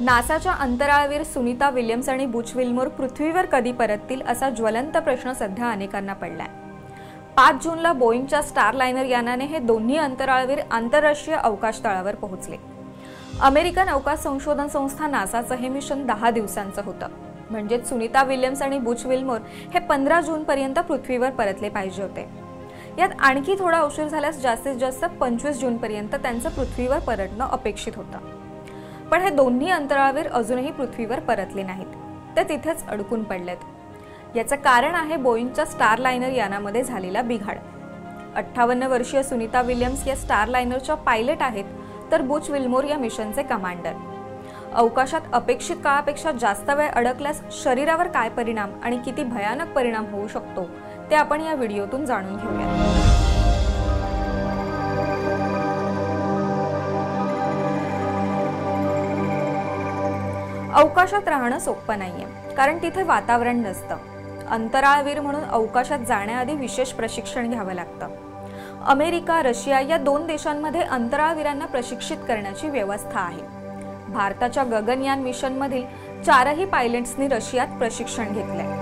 नासाच्या अंतराळवीर Sunita Williams आणि Butch Wilmore पृथ्वीवर कधी परततील असा ज्वलंत प्रश्न सध्या अनेकांना पडलाय। 5 जूनला बोईंगच्या स्टारलायनर यानाने हे दोन्ही अंतराळवीर आंतरराष्ट्रीय अवकाश तळावर पोहोचले। अमेरिकन अवकाश संशोधन संस्था नासाचं हे मिशन 10 दिवसांचं होतं, म्हणजे सुनीता विल्यम्स आणि बुच विल्मोर हे 15 जून पर्यंत पृथ्वीवर परतले पाहिजे होते। यात आणखी थोडा उशीर झाल्यास जास्तीत जास्त 25 जून पर्यंत त्यांचं पृथ्वीवर परतणं अपेक्षित होतं। पण हे दोन्ही अंतराळवीर अजूनही पृथ्वीवर परतले नाहीत, ते तिथेच अडकून पडलेत। याचं कारण आहे बोईंगच्या स्टारलायनर यानामध्ये झालेला बिघाड। 58 वर्षीय सुनीता विल्यम्स या स्टारलायनरच्या पायलट आहेत, तर बुच विल्मोर या मिशनचे कमांडर। अवकाशात अपेक्षित काळापेक्षा जास्त वेळ अडकल्यास शरीरावर काय परिणाम आणि किती भयानक परिणाम होऊ शकतो ते आपण या व्हिडिओतून जाणून घेऊया। अवकाशात राहणं सोपं नाहीये, कारण तिथे वातावरण नसतं। अंतराळवीर म्हणून अवकाशात जाण्याआधी विशेष प्रशिक्षण घ्यावं लागतं। अमेरिका, रशिया या 2 देशांमध्ये अंतराळवीरांना प्रशिक्षित करण्याची व्यवस्था आहे। भारताच्या गगनयान मिशनमधील 4ही पायलट्सनी रशियात प्रशिक्षण घेतलंय।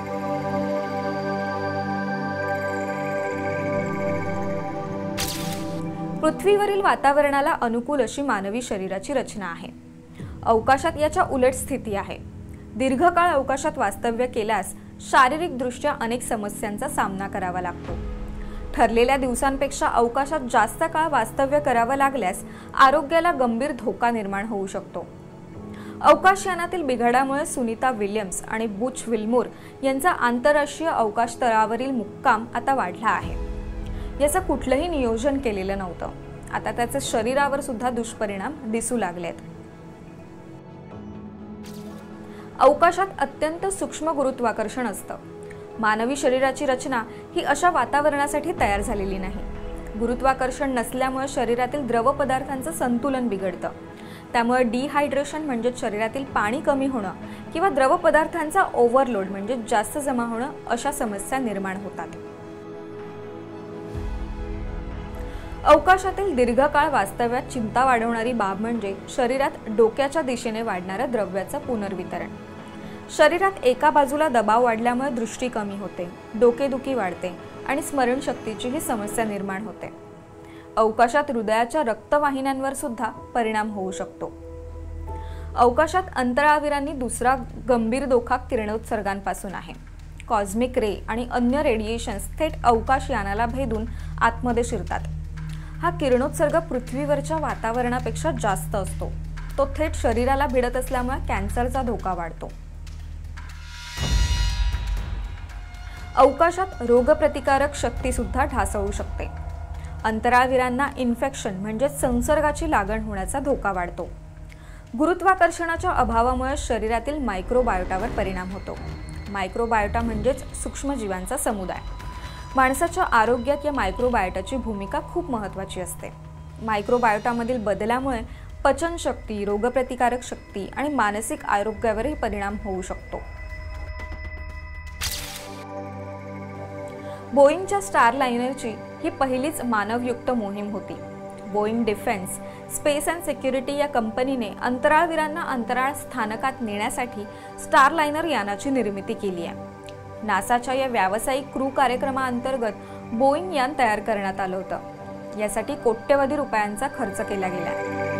पृथ्वीवरील वातावरणाला अनुकूल अशी मानवी शरीराची रचना आहे। अवकाशात याच्या उलट स्थिती आहे। दीर्घकाळ अवकाशात वास्तव्य केल्यास शारीरिकदृष्ट्या अनेक समस्यांचा सामना करावा लागतो। ठरलेल्या दिवसांपेक्षा अवकाशात जास्त काळ वास्तव्य करावं लागल्यास आरोग्याला गंभीर धोका निर्माण होऊ शकतो। अवकाशयानातील बिघाडामुळे सुनीता विल्यम्स आणि बुच विल्मोर यांचा आंतरराष्ट्रीय अवकाश तळावरील मुक्काम आता वाढला आहे। याचं कुठलंही नियोजन केलेलं नव्हतं, आता त्याचे शरीरावर सुद्धा दुष्परिणाम दिसू लागलेत। अवकाशात अत्यंत सूक्ष्म गुरुत्वाकर्षण असतं। मानवी शरीराची रचना ही अशा वातावरणासाठी तयार झालेली नाही। गुरुत्वाकर्षण नसल्यामुळे शरीरातील द्रव पदार्थांचं संतुलन बिघडतं। त्यामुळे डिहायड्रेशन म्हणजे शरीरातील पाणी कमी होणं किंवा द्रव पदार्थांचा ओव्हरलोड म्हणजे जास्त जमा होणं अशा समस्या निर्माण होतात। अवकाशातील दीर्घकाळ वास्तव्यात चिंता वाढवणारी बाब म्हणजे शरीरात डोक्याच्या दिशेने वाढणाऱ्या द्रव्याचं पुनर्वितरण। शरीरात एका बाजूला दबाव वाढल्यामुळे दृष्टी कमी होते, डोकेदुखी वाढते आणि स्मरणशक्तीचीही समस्या निर्माण होते। अवकाशात हृदयाच्या रक्तवाहिन्यांवर सुद्धा परिणाम होऊ शकतो। अवकाशात अंतराळवीरांनी दुसरा गंभीर धोका किरणोत्सर्गांपासून आहे। कॉस्मिक रे आणि अन्य रेडिएशन्स थेट अवकाशयानाला भेदून आतमध्ये शिरतात। हा किरणोत्सर्ग पृथ्वीवरच्या वातावरणापेक्षा जास्त असतो। तो थेट शरीराला भिडत असल्यामुळे कॅन्सरचा धोका वाढतो। अवकाशात रोगप्रतिकारक शक्ती सुद्धा ढासळू शकते। अंतराळवीरांना इन्फेक्शन म्हणजे संसर्गाची लागण होण्याचा धोका वाढतो। गुरुत्वाकर्षणाच्या अभावामुळे शरीरातील मायक्रोबायोटावर परिणाम होतो। मायक्रोबायोटा म्हणजेच सूक्ष्मजीवांचा समुदाय। माणसाच्या आरोग्यात या मायक्रोबायोटाची भूमिका खूप महत्त्वाची असते। मायक्रोबायोटामधील बदलामुळे पचनशक्ती, रोगप्रतिकारक शक्ती आणि मानसिक आरोग्यावरही परिणाम होऊ शकतो। बोईंगच्या स्टारलायनरची ही पहिलीच मानवयुक्त मोहीम होती। Boeing defence, space and security या कंपनीने अंतराळवीरांना अंतराळ स्थानकात नेण्यासाठी स्टारलायनर यानाची निर्मिती केली आहे। नासाच्या या व्यावसायिक क्रू कार्यक्रमाअंतर्गत बोईंग यान तयार करण्यात आलं होतं। यासाठी कोट्यवधी रुपयांचा खर्च केला गेला।